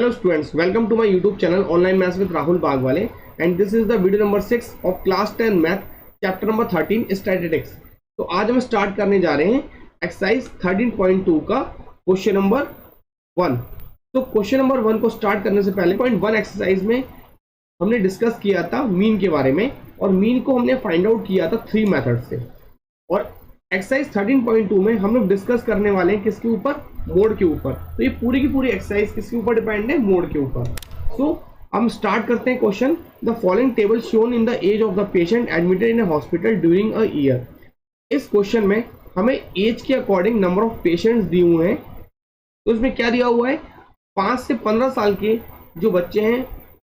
Hello students, welcome to my YouTube channel Online Maths with Rahul Bagwale, and this is the video number 6 of class 10 math chapter number 13 statistics। तो आज हम start करने जा रहे हैं exercise 13.2 का question number 1। तो question number 1 को स्टार्ट करने से पहले पॉइंट 1 एक्सरसाइज में हमने डिस्कस किया था मीन के बारे में, और मीन को हमने फाइंड आउट किया था 3 मेथड से। और एक्सरसाइज 13.2 में हम लोग डिस्कस करने वाले हैं किसके ऊपर, मोड के ऊपर। तो ये पूरी की पूरी एक्सरसाइज किसके ऊपर डिपेंड है, मोड के ऊपर। सो हम स्टार्ट करते हैं question. The following table shown in the age of the patient admitted in a hospital during a year. इस क्वेश्चन में हमें एज के अकॉर्डिंग नंबर ऑफ पेशेंट्स दिए हुए हैं। तो इसमें क्या दिया हुआ है, 5 से 15 साल के जो बच्चे हैं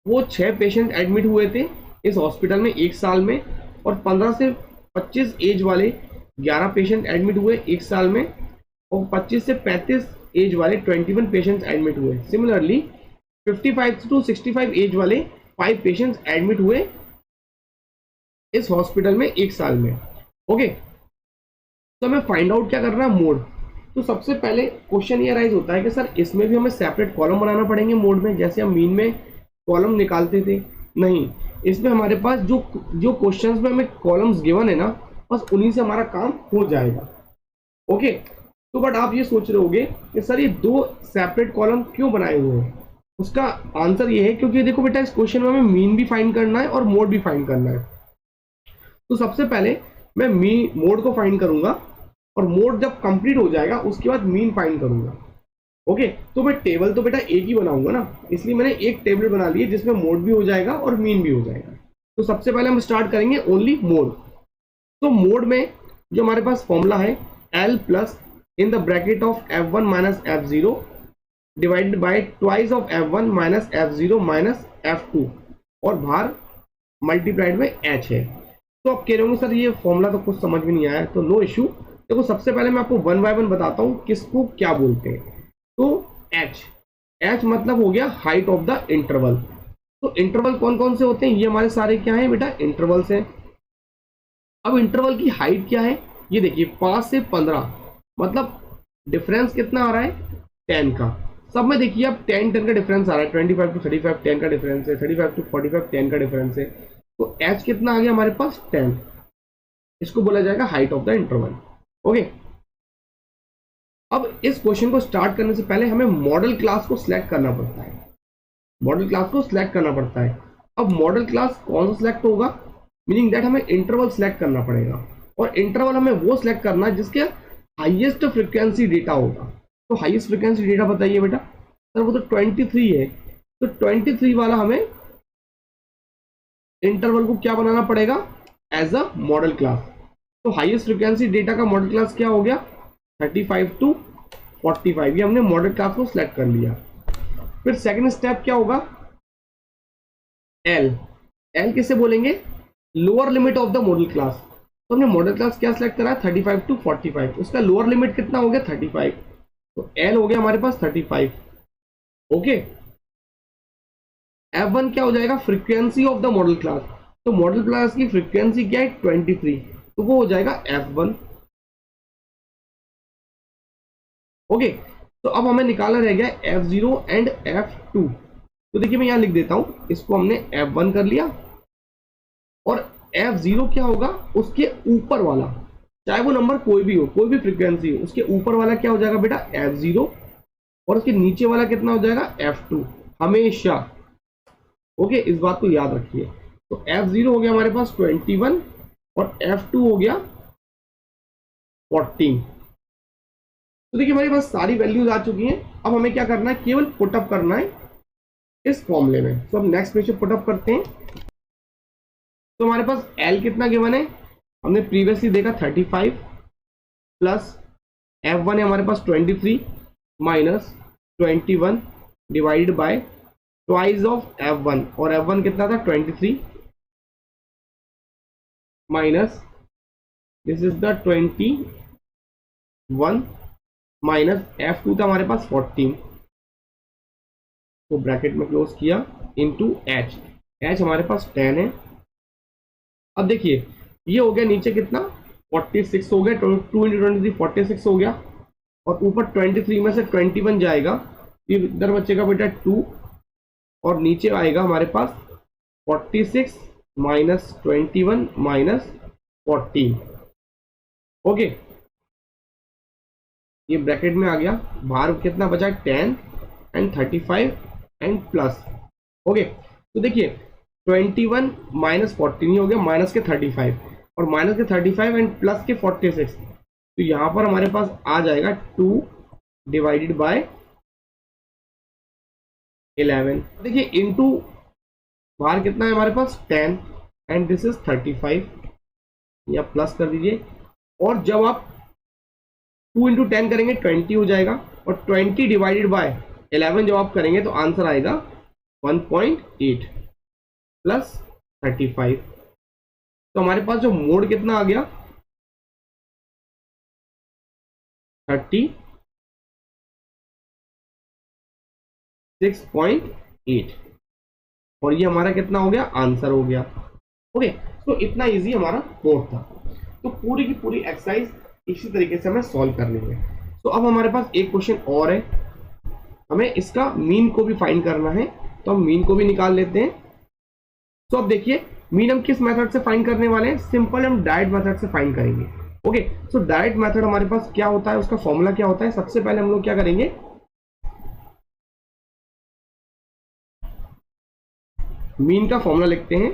वो 6 पेशेंट एडमिट हुए थे इस हॉस्पिटल में 1 साल में, और 15 से 25 एज वाले 11 पेशेंट एडमिट हुए 1 साल में, और 25 से 35 एज वाले 21 पेशेंट्स एडमिट हुए। सिमिलरली 55 टू 65 एज वाले 5 पेशेंट्स एडमिट हुए इस हॉस्पिटल में 1 साल में। ओके, तो हमें फाइंड आउट क्या करना है, मोड। तो सबसे पहले क्वेश्चन ये राइज होता है कि सर इसमें भी हमें सेपरेट कॉलम बनाना पड़ेंगे मोड में, जैसे हम मीन में कॉलम निकालते थे। नहीं, इसमें हमारे पास जो क्वेश्चंस में हमें कॉलम्स गिवन है ना, बस उन्हीं से हमारा काम हो जाएगा। ओके, तो बट आप ये सोच रहे होगे कि सर ये 2 सेपरेट कॉलम क्यों बनाए हुए हैं। उसका आंसर ये है क्योंकि देखो बेटा, इस क्वेश्चन में हमें मीन भी फाइंड करना है और मोड भी फाइंड करना है। तो सबसे पहले मैं मोड को फाइंड करूंगा, और मोड जब कंप्लीट हो जाएगा उसके बाद मीन फाइंड करूंगा। ओके, तो मैं टेबल तो बेटा एक ही बनाऊंगा ना, इसलिए मैंने एक टेबल बना ली है जिसमें मोड भी हो जाएगा और मीन भी हो जाएगा। तो सबसे पहले हम स्टार्ट करेंगे ओनली मोड। तो मोड में जो हमारे पास फॉर्मूला है L plus in the bracket of F1 minus F0 divided by twice of F1 minus F0 minus F2 और बाहर मल्टीप्लाइड में H है। तो आप कह रहे होंगे सर ये फॉर्मूला तो कुछ समझ में नहीं आया, तो नो इशू। देखो सबसे पहले मैं आपको 1 बाय 1 बताता हूँ किसको क्या बोलते हैं। तो H मतलब हो गया हाइट ऑफ द इंटरवल। तो इंटरवल कौन कौन से होते हैं, ये हमारे सारे क्या है बेटा, इंटरवल्स हैं। अब इंटरवल की हाइट क्या है, ये देखिए 5 से 15, मतलब डिफरेंस कितना आ रहा है, 10 का। सब में देखिए अब 10 का डिफरेंस आ रहा है, 25 टू 35 10 का डिफरेंस है, 35 टू 45 10 का डिफरेंस है। तो H कितना आ गया हमारे पास, 10। इसको बोला जाएगा height of the interval. Okay, अब इस क्वेश्चन को स्टार्ट करने से पहले हमें मॉडल क्लास को सिलेक्ट करना पड़ता है। मॉडल क्लास को सिलेक्ट करना पड़ता है। अब मॉडल क्लास कौन सा सिलेक्ट होगा, मीनिंग दैट हमें इंटरवल सिलेक्ट करना पड़ेगा, और इंटरवल हमें वो सिलेक्ट करना है जिसके हाईएस्ट फ्रीक्वेंसी डेटा होगा। तो हाईएस्ट फ्रीक्वेंसी डेटा बताइए बेटा, सर वो तो 23 है। तो 23 वाला हमें इंटरवल को क्या बनाना पड़ेगा, एज अ मॉडल क्लास। तो हाईएस्ट फ्रीक्वेंसी डेटा का मॉडल क्लास क्या हो गया, 35 टू 45। ये हमने मॉडल क्लास को सिलेक्ट कर लिया। फिर सेकंड स्टेप क्या होगा, एल किसे बोलेंगे, lower limit of the model class. तो हमने मॉडल क्लास क्या सिलेक्ट करा है, 35 टू 45। उसका लोअर लिमिट कितना हो गया, 35। तो एल हो गया हमारे पास 35। ओके, F1 क्या हो जाएगा, frequency of the model class. तो मॉडल क्लास की फ्रीक्वेंसी क्या है, 23, तो वो हो जाएगा F1। ओके, तो अब हमें निकालना रह गया F0 एंड F2। तो देखिए मैं यहां लिख देता हूं, इसको हमने F1 कर लिया, और F0 क्या होगा, उसके ऊपर वाला, चाहे वो नंबर कोई भी हो, कोई भी फ्रीक्वेंसी हो, उसके ऊपर वाला क्या हो जाएगा बेटा, F0, और उसके नीचे वाला कितना हो जाएगा, F2 हमेशा। ओके, इस बात को याद रखिए। तो F0 हो गया हमारे पास 21, और F2 हो गया 14। तो देखिए हमारे पास सारी वैल्यूज आ चुकी हैं। अब हमें क्या करना है, केवल पुटअप करना है इस फॉर्मूले में। तो हम नेक्स्ट पेज पे पुटअप करते हैं। तो हमारे पास L कितना गिवन है, हमने प्रीवियसली देखा 35 प्लस F1 है हमारे पास 23 minus 21 divided by twice of F1, और F1 कितना था 23 minus this is the 21 minus F2 था हमारे पास 14, तो ब्रैकेट में क्लोज किया, इनटू H हमारे पास 10 है। अब देखिए ये हो गया नीचे कितना, 46 हो गया, 2 इंटू 23 46 हो गया, और ऊपर 23 में से 21 जाएगा, इधर बचेगा बेटा 2 और नीचे आएगा हमारे पास 46 माइनस 21 माइनस 14। ओके, ये ब्रैकेट में आ गया। बाहर कितना बचा 10 एंड 35 एंड प्लस। ओके, तो देखिए 21 माइनस 14 ही हो गया, माइनस के 35 और माइनस के 35 एंड प्लस के 46। तो यहां पर हमारे पास आ जाएगा 2 डिवाइडेड बाय 11। देखिए इनटू बाहर कितना है हमारे पास 10 एंड दिस इज 35, या प्लस कर दीजिए। और जब आप 2 इंटू 10 करेंगे 20 हो जाएगा, और 20 डिवाइडेड बाय 11 जब आप करेंगे तो आंसर आएगा 1.8 प्लस 35। तो हमारे पास जो मोड कितना आ गया 36.8, और ये हमारा कितना हो गया आंसर हो गया। ओके, तो इतना इजी हमारा कोड था। तो पूरी की पूरी एक्सरसाइज इसी तरीके से हमें सॉल्व करनी है। तो अब हमारे पास एक क्वेश्चन और है, हमें इसका मीन को भी फाइंड करना है, तो हम मीन को भी निकाल लेते हैं। तो अब देखिए मीन हम किस मेथड से फाइंड करने वाले हैं, सिंपल हम डायरेक्ट मेथड से फाइंड करेंगे। ओके, सो डायरेक्ट मेथड हमारे पास क्या होता है, उसका फॉर्मूला क्या होता है। सबसे पहले हम लोग क्या करेंगे, मीन का फॉर्मूला लिखते हैं।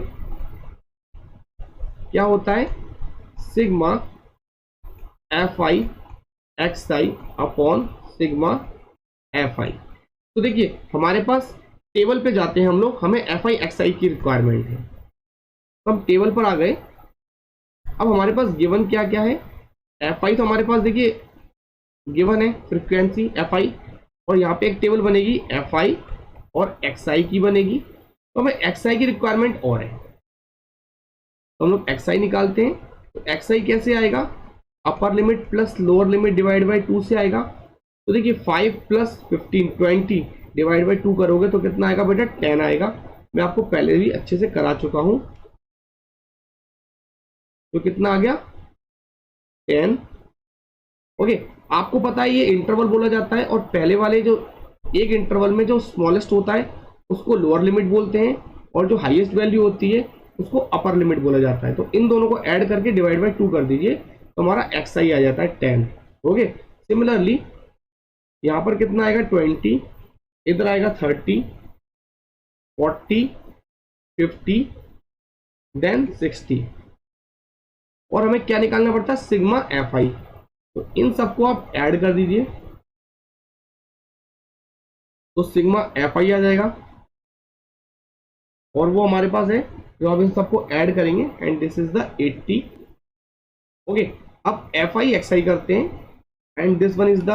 क्या होता है, sigma F I x I upon sigma F I. तो देखिए हमारे पास टेबल पे जाते हैं हम लोग, हमें एफ आई एक्स आई की रिक्वायरमेंट है, तो हम टेबल पर आ गए। अब हमारे पास गिवन क्या क्या है, एफ आई तो हमारे पास देखिए गिवन है फ्रीक्वेंसी एफ आई, और यहाँ पे एक टेबल बनेगी एफ आई और एक्स आई की बनेगी। तो हमें एक्स आई की रिक्वायरमेंट और है, तो हम लोग एक्स आई निकालते हैं। तो एक्स आई कैसे आएगा, upper limit plus lower limit divide by 2 से आएगा। तो देखिए 5 प्लस 15 20 डिवाइड बाई 2 करोगे तो कितना आएगा बेटा 10 आएगा। मैं आपको पहले भी अच्छे से करा चुका हूं, तो कितना आ गया 10। ओके, आपको पता है ये इंटरवल बोला जाता है, और पहले वाले जो एक इंटरवल में जो स्मॉलेस्ट होता है उसको लोअर लिमिट बोलते हैं, और जो हाईएस्ट वैल्यू होती है उसको अपर लिमिट बोला जाता है। तो इन दोनों को ऐड करके डिवाइड बाई 2 कर दीजिए, तो हमारा एक्स आई आ जाता है 10। ओके, सिमिलरली यहाँ पर कितना आएगा 20, इधर आएगा 30, 40, 50, देन 60, और हमें क्या निकालना पड़ता है सिग्मा एफ आई। तो इन सबको आप ऐड कर दीजिए, तो सिग्मा एफ आई आ जाएगा, और वो हमारे पास है जो आप इन सबको ऐड करेंगे, and this is the 80। Okay, अब एफ आई एक्स आई करते हैं, and this one is the,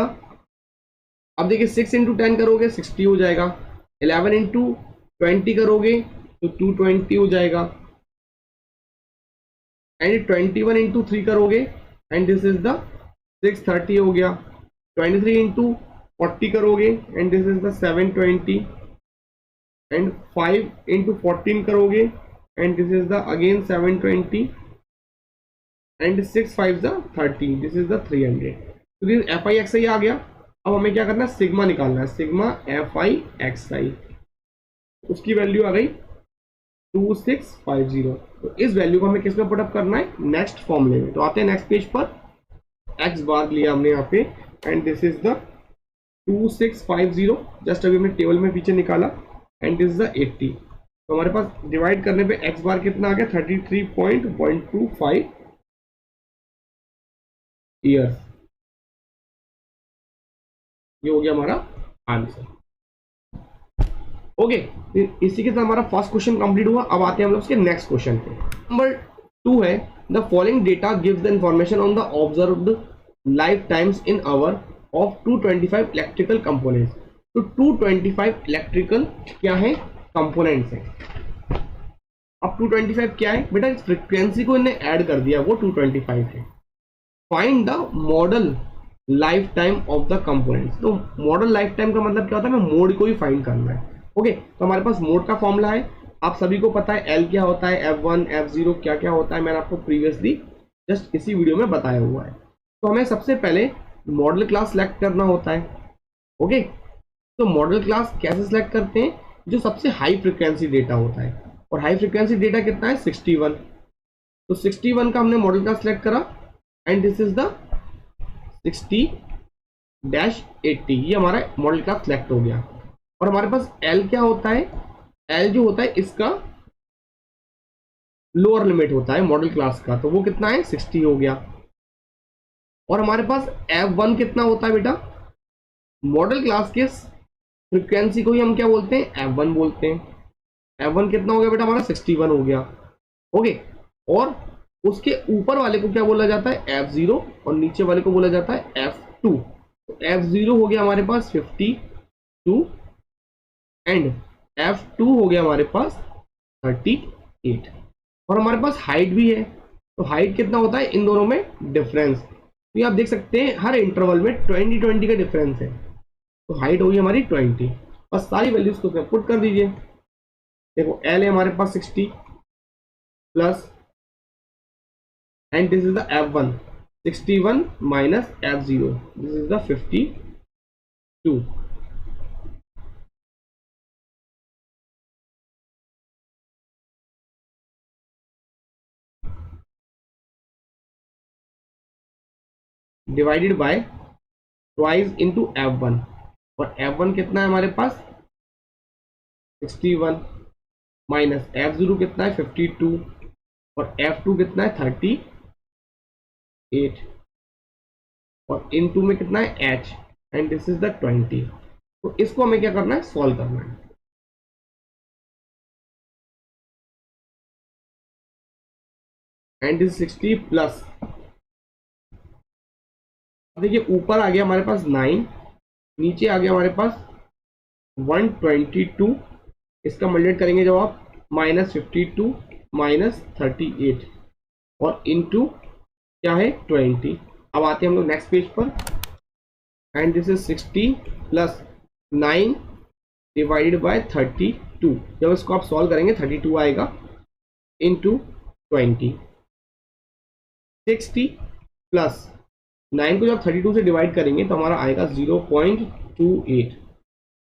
अब देखिए 6 इंटू 10 करोगे 60 हो जाएगा, 11 इंटू 20 करोगे तो 220 हो जाएगा, एंड 21 इंटू 3 करोगे एंड दिस इज द 630 हो गया, 23 इंटू 40 करोगे and this is the 720, and 5 into 14 करोगे and this is the again 720, and 6 5 the 30, this is the 300। तो दिस एफ आई एक्स आई आ गया। अब हमें क्या करना है, सिग्मा निकालना है, सिग्मा एफ आई एक्स आई, उसकी वैल्यू आ गई 2650। तो इस वैल्यू को हमें किस में पुटअप करना है, नेक्स्ट फॉर्मूले में। तो आते हैं नेक्स्ट पेज पर, एक्स बार लिया हमने यहाँ पे, and this is the 2650, just अभी हमने टेबल में पीछे निकाला, एंड दिस इज द 80। तो हमारे पास डिवाइड करने पे एक्स बार कितना आ गया 33.125 ईयर्स। ये हो गया हमारा आंसर। ओके, इसी के साथ हमारा फर्स्ट क्वेश्चन कंप्लीट हुआ। अब आते हैं हम लोग उसके नेक्स्ट क्वेश्चन पे। नंबर 2 है, the following data gives the information on the observed life times in hour of 225 electrical components. तो 225 इलेक्ट्रिकल क्या है, कंपोनेंट्स है। अब 225 क्या है बेटा, इस फ्रीक्वेंसी को इन्हें ऐड कर दिया, वो 225 है। Find the model life time of the components. तो मॉडल लाइफ टाइम का मतलब क्या होता है, हमें मोड को ही फाइंड करना है। ओके, तो हमारे पास मोड का फॉर्मूला है, आप सभी को पता है एल क्या होता है, F1 F0 क्या क्या होता है, मैंने आपको प्रीवियसली जस्ट इसी वीडियो में बताया हुआ है। तो हमें सबसे पहले मॉडल क्लास सेलेक्ट करना होता है। ओके, तो मॉडल क्लास कैसे सिलेक्ट करते हैं, जो सबसे हाई फ्रिक्वेंसी डेटा होता है, और हाई फ्रिक्वेंसी डेटा कितना है 61। तो 61 का हमने मॉडल क्लास सिलेक्ट करा एंड दिस इज द 60-80, ये हमारा मॉडल क्लास सिलेक्ट हो गया। और हमारे पास एल क्या होता है, एल जो होता है इसका लोअर लिमिट होता है मॉडल क्लास का, तो वो कितना है 60 हो गया। और हमारे पास F1 कितना होता है बेटा, मॉडल क्लास के फ्रीक्वेंसी को ही हम क्या बोलते हैं, F1 बोलते हैं। F1 कितना हो गया बेटा हमारा 61 हो गया। ओके, और उसके ऊपर वाले को क्या बोला जाता है F0 और नीचे वाले को बोला जाता है F2। तो F0 हो गया हमारे पास 52 एंड F2 हो गया हमारे पास 38। और हमारे पास हाइट भी है, तो हाइट कितना होता है इन दोनों में डिफरेंस, तो ये आप देख सकते हैं हर इंटरवल में 20-20 का डिफरेंस है। तो हाइट होगी हमारी 20, और सारी वैल्यूज को पुट कर दीजिए। देखो एल है हमारे पास 60 plus and this is the F1 61 minus F0, this is the 52 divided by twice into F1, और F1 कितना है हमारे पास 61 माइनस F0 कितना है 52 और F2 कितना है 38 और इनटू में कितना है H and this is the 20। तो इसको हमें क्या करना है, सॉल्व करना है। एंड दिस 60 प्लस, देखिए ऊपर आ गया हमारे पास 9, नीचे आ गया हमारे पास 122, इसका मल्टीप्लाई करेंगे जब आप माइनस 52 माइनस 38 और इनटू क्या है 20। अब आते हैं हम लोग नेक्स्ट पेज पर and this is 60 plus 9 divided by 32, जब इसको आप सॉल्व करेंगे 32 आएगा इनटू 20। 60 प्लस 9 को जब 32 से डिवाइड करेंगे तो हमारा आएगा 0.28।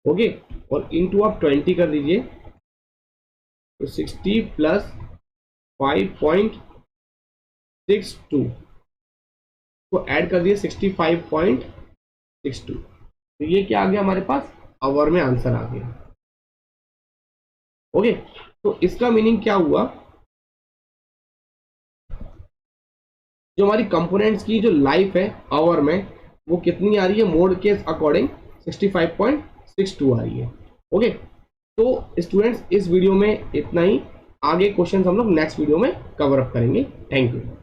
ओके, और इनटू आप 20 कर दीजिए, तो 60 प्लस 5.62 को ऐड कर दिए 65.62। तो ये क्या आ गया हमारे पास, आवर में आंसर आ गया। ओके, तो इसका मीनिंग क्या हुआ, जो हमारी कंपोनेंट्स की जो लाइफ है आवर में वो कितनी आ रही है, मोड के अकॉर्डिंग 65.62 आ रही है। ओके, तो स्टूडेंट्स इस वीडियो में इतना ही, आगे क्वेश्चन हम लोग नेक्स्ट वीडियो में कवर अप करेंगे। Thank you.